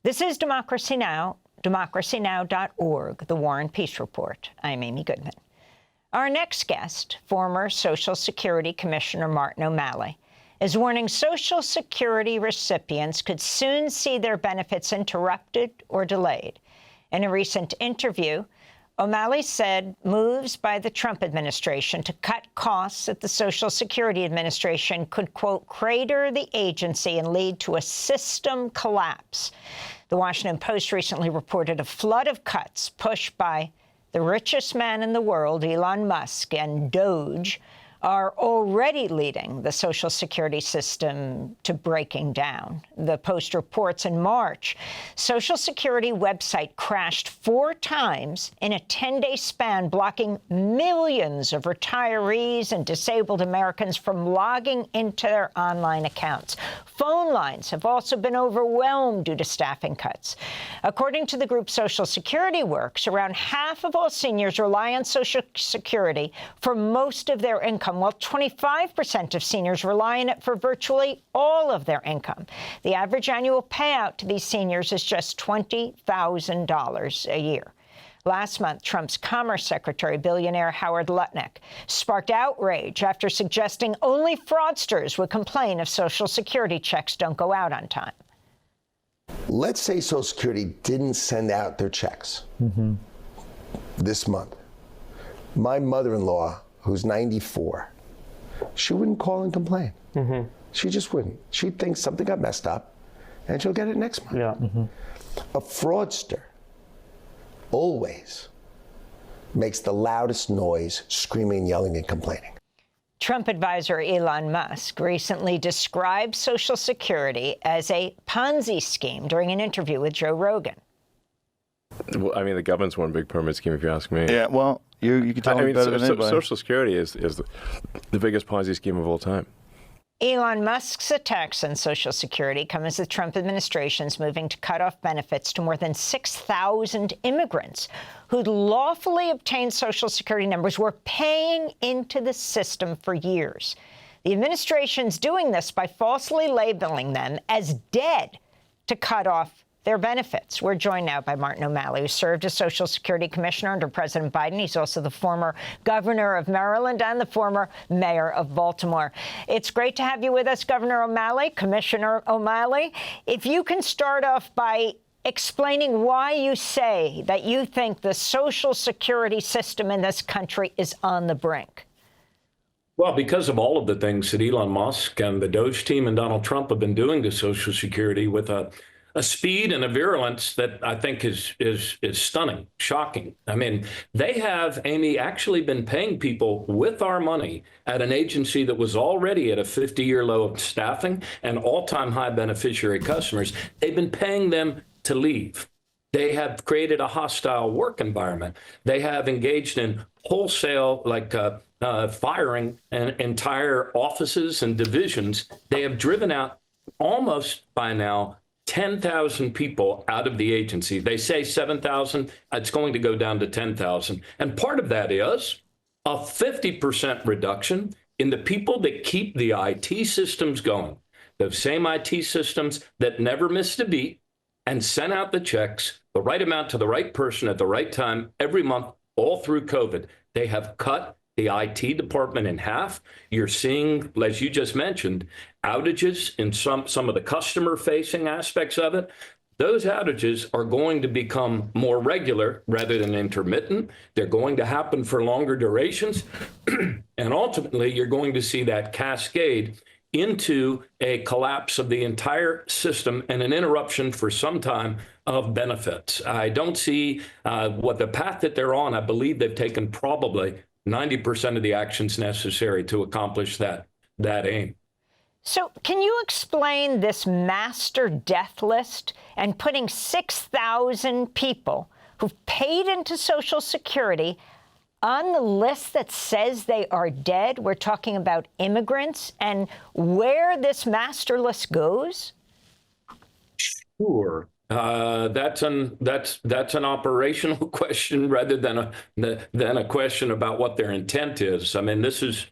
This is Democracy Now!, democracynow.org, The War and Peace Report. I'm Amy Goodman. Our next guest, former Social Security Commissioner Martin O'Malley, is warning Social Security recipients could soon see their benefits interrupted or delayed. In a recent interview, O'Malley said moves by the Trump administration to cut costs at the Social Security Administration could, quote, crater the agency and lead to a system collapse. The Washington Post recently reported a flood of cuts pushed by the richest man in the world, Elon Musk and DOGE, are already leading the Social Security system to breaking down. The Post reports in March, Social Security website crashed 4 times in a 10-day span, blocking millions of retirees and disabled Americans from logging into their online accounts. Phone lines have also been overwhelmed due to staffing cuts. According to the group Social Security Works, around half of all seniors rely on Social Security for most of their income, while 25% of seniors rely on it for virtually all of their income. The average annual payout to these seniors is just $20,000 a year. Last month, Trump's Commerce Secretary, billionaire Howard Lutnick, sparked outrage after suggesting only fraudsters would complain if Social Security checks don't go out on time. Let's say Social Security didn't send out their checks this month. My mother-in-law, who's 94, she wouldn't call and complain. She just wouldn't. She'd think something got messed up, and she'll get it next month. Yeah. A fraudster always makes the loudest noise, screaming, yelling, and complaining. Trump advisor Elon Musk recently described Social Security as a Ponzi scheme during an interview with Joe Rogan. Well, I mean, the government's one big pyramid scheme, if you ask me. Yeah, well, you can tell me better than anybody. Social Security is the biggest Ponzi scheme of all time. Elon Musk's attacks on Social Security come as the Trump administration's moving to cut off benefits to more than 6,000 immigrants who'd lawfully obtained Social Security numbers were paying into the system for years. The administration's doing this by falsely labeling them as dead to cut off their benefits. We're joined now by Martin O'Malley, who served as Social Security Commissioner under President Biden. He's also the former governor of Maryland and the former mayor of Baltimore. It's great to have you with us, Governor O'Malley, Commissioner O'Malley. If you can start off by explaining why you say that you think the Social Security system in this country is on the brink. Well, because of all of the things that Elon Musk and the DOGE team and Donald Trump have been doing to Social Security with a speed and a virulence that I think is stunning, shocking. I mean, they have, Amy, actually been paying people with our money at an agency that was already at a 50-year low of staffing and all-time high beneficiary customers. They've been paying them to leave. They have created a hostile work environment. They have engaged in wholesale, firing entire offices and divisions. They have driven out almost by now 10,000 people out of the agency. They say 7,000. It's going to go down to 10,000. And part of that is a 50% reduction in the people that keep the IT systems going. Those same IT systems that never missed a beat and sent out the checks, the right amount to the right person at the right time every month, all through COVID. They have cut the IT department in half. You're seeing, as you just mentioned, outages in some of the customer-facing aspects of it. Those outages are going to become more regular rather than intermittent. They're going to happen for longer durations. And ultimately, you're going to see that cascade into a collapse of the entire system and an interruption for some time of benefits. I don't see what the path that they're on. I believe they've taken probably 90% of the actions necessary to accomplish that aim. So can you explain this master death list and putting 6,000 people who've paid into Social Security on the list that says they are dead? We're talking about immigrants and where this master list goes? Sure. That's an operational question rather than a question about what their intent is. I mean, this is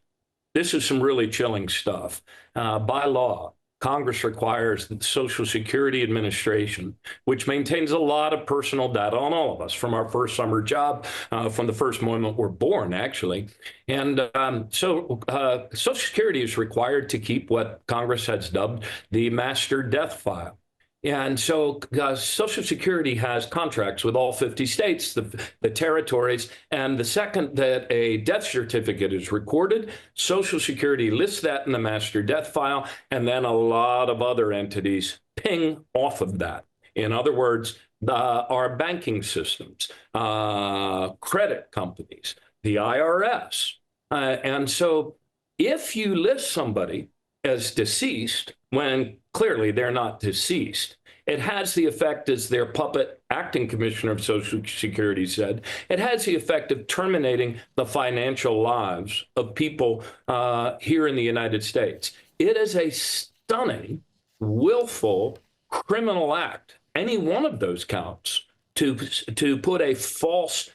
some really chilling stuff. By law, Congress requires that the Social Security Administration, which maintains a lot of personal data on all of us from our first summer job, from the first moment we're born, actually. And so Social Security is required to keep what Congress has dubbed the master death file. And so Social Security has contracts with all 50 states, the territories, and the second that a death certificate is recorded, Social Security lists that in the master death file, and then a lot of other entities ping off of that. In other words, our banking systems, credit companies, the IRS. And so if you list somebody as deceased, when clearly they're not deceased, it has the effect, as their puppet acting commissioner of Social Security said, it has the effect of terminating the financial lives of people here in the United States. It is a stunning, willful criminal act, any one of those counts, to put a false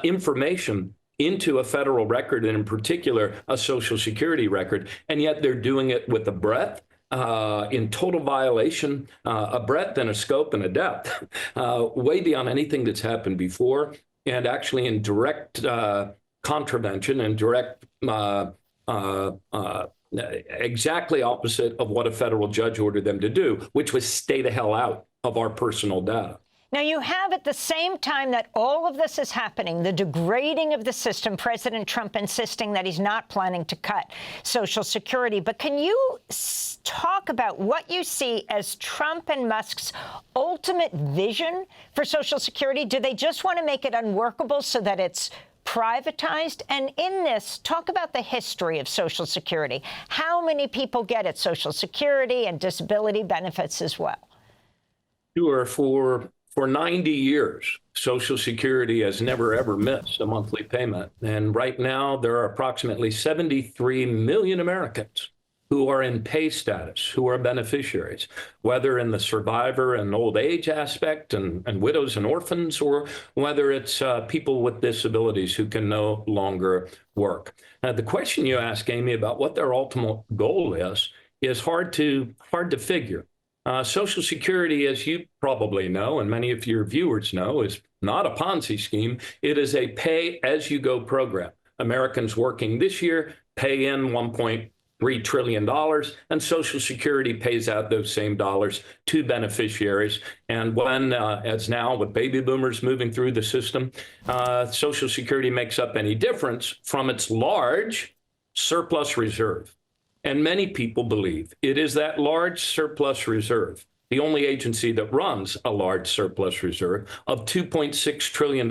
information into a federal record, and in particular, a Social Security record, and yet they're doing it with a breadth, in total violation, a breadth and a scope and a depth, way beyond anything that's happened before, and actually in direct contravention and direct exactly opposite of what a federal judge ordered them to do, which was stay the hell out of our personal data. Now, you have, at the same time that all of this is happening, the degrading of the system, President Trump insisting that he's not planning to cut Social Security. But can you talk about what you see as Trump and Musk's ultimate vision for Social Security? Do they just want to make it unworkable so that it's privatized? And in this, talk about the history of Social Security. How many people get at Social Security and disability benefits as well? Sure. For 90 years, Social Security has never, ever missed a monthly payment. And right now, there are approximately 73 million Americans who are in pay status, who are beneficiaries, whether in the survivor and old age aspect and widows and orphans, or whether it's people with disabilities who can no longer work. Now, the question you ask, Amy, about what their ultimate goal is hard to figure. Social Security, as you probably know, and many of your viewers know, is not a Ponzi scheme. It is a pay-as-you-go program. Americans working this year pay in $1.3 trillion, and Social Security pays out those same dollars to beneficiaries. And when, as now with baby boomers moving through the system, Social Security makes up any difference from its large surplus reserve. And many people believe it is that large surplus reserve, the only agency that runs a large surplus reserve of $2.6 trillion,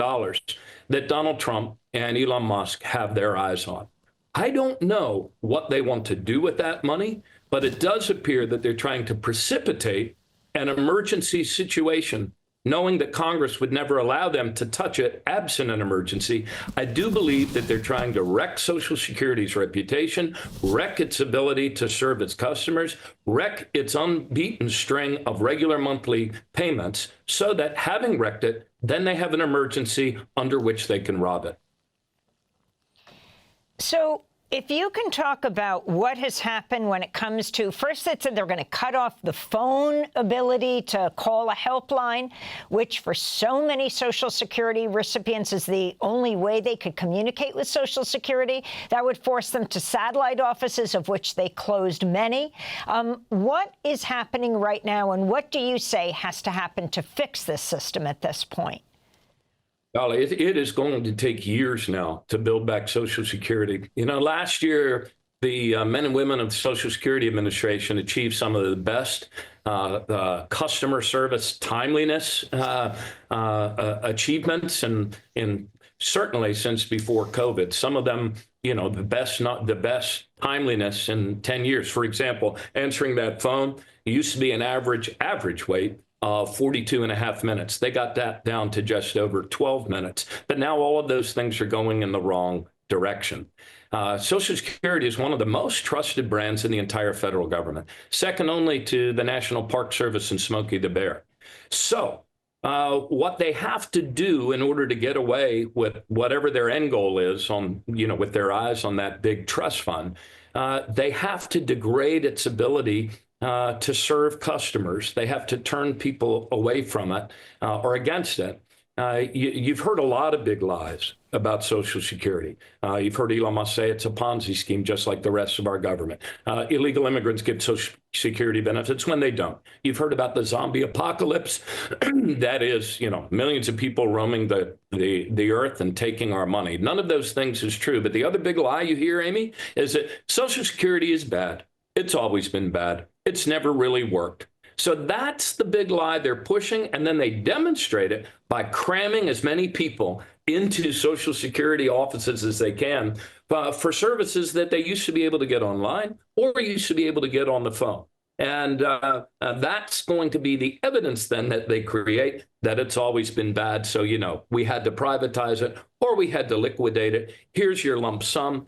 that Donald Trump and Elon Musk have their eyes on. I don't know what they want to do with that money, but it does appear that they're trying to precipitate an emergency situation, knowing that Congress would never allow them to touch it absent an emergency. I do believe that they're trying to wreck Social Security's reputation, wreck its ability to serve its customers, wreck its unbeaten string of regular monthly payments, so that having wrecked it, then they have an emergency under which they can rob it. So if you can talk about what has happened when it comes to, first they said they're going to cut off the phone ability to call a helpline, which for so many Social Security recipients is the only way they could communicate with Social Security. That would force them to satellite offices, of which they closed many. What is happening right now, and what do you say has to happen to fix this system at this point? Golly, it is going to take years now to build back Social Security. You know, last year, the men and women of the Social Security Administration achieved some of the best customer service timeliness achievements, and certainly since before COVID. Some of them, you know, the best timeliness in 10 years. For example, answering that phone, it used to be an average wait 42 and a half minutes. They got that down to just over 12 minutes. But now all of those things are going in the wrong direction. Social Security is one of the most trusted brands in the entire federal government, second only to the National Park Service and Smokey the Bear. So what they have to do in order to get away with whatever their end goal is, on, you know, with their eyes on that big trust fund, they have to degrade its ability to serve customers. They have to turn people away from it or against it. You've heard a lot of big lies about Social Security. You've heard Elon Musk say it's a Ponzi scheme, just like the rest of our government. Illegal immigrants get Social Security benefits when they don't. You've heard about the zombie apocalypse. That is, millions of people roaming the earth and taking our money. None of those things is true. But the other big lie you hear, Amy, is that Social Security is bad. It's always been bad. It's never really worked. So that's the big lie they're pushing, and then they demonstrate it by cramming as many people into Social Security offices as they can for services that they used to be able to get online or used to be able to get on the phone. And that's going to be the evidence then that they create that it's always been bad. So, we had to privatize it or we had to liquidate it. Here's your lump sum.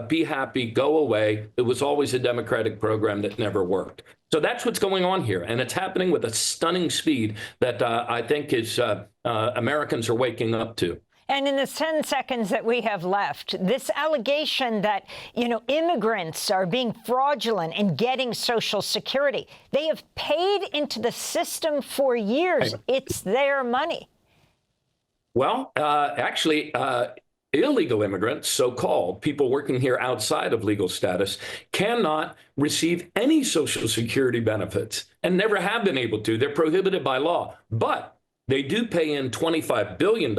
Be happy, go away. It was always a democratic program that never worked. So that's what's going on here. And it's happening with a stunning speed that I think is Americans are waking up to. And in the 10 seconds that we have left, this allegation that, immigrants are being fraudulent and getting Social Security, they have paid into the system for years. It's their money. Well, actually, illegal immigrants, so-called people working here outside of legal status, cannot receive any Social Security benefits and never have been able to. They're prohibited by law. But they do pay in $25 billion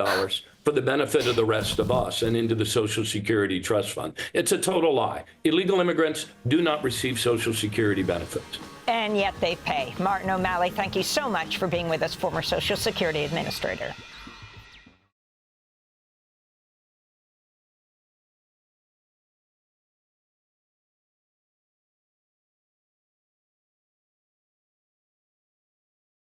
for the benefit of the rest of us and into the Social Security Trust Fund. It's a total lie. Illegal immigrants do not receive Social Security benefits. And yet they pay. Martin O'Malley, thank you so much for being with us, former Social Security Administrator.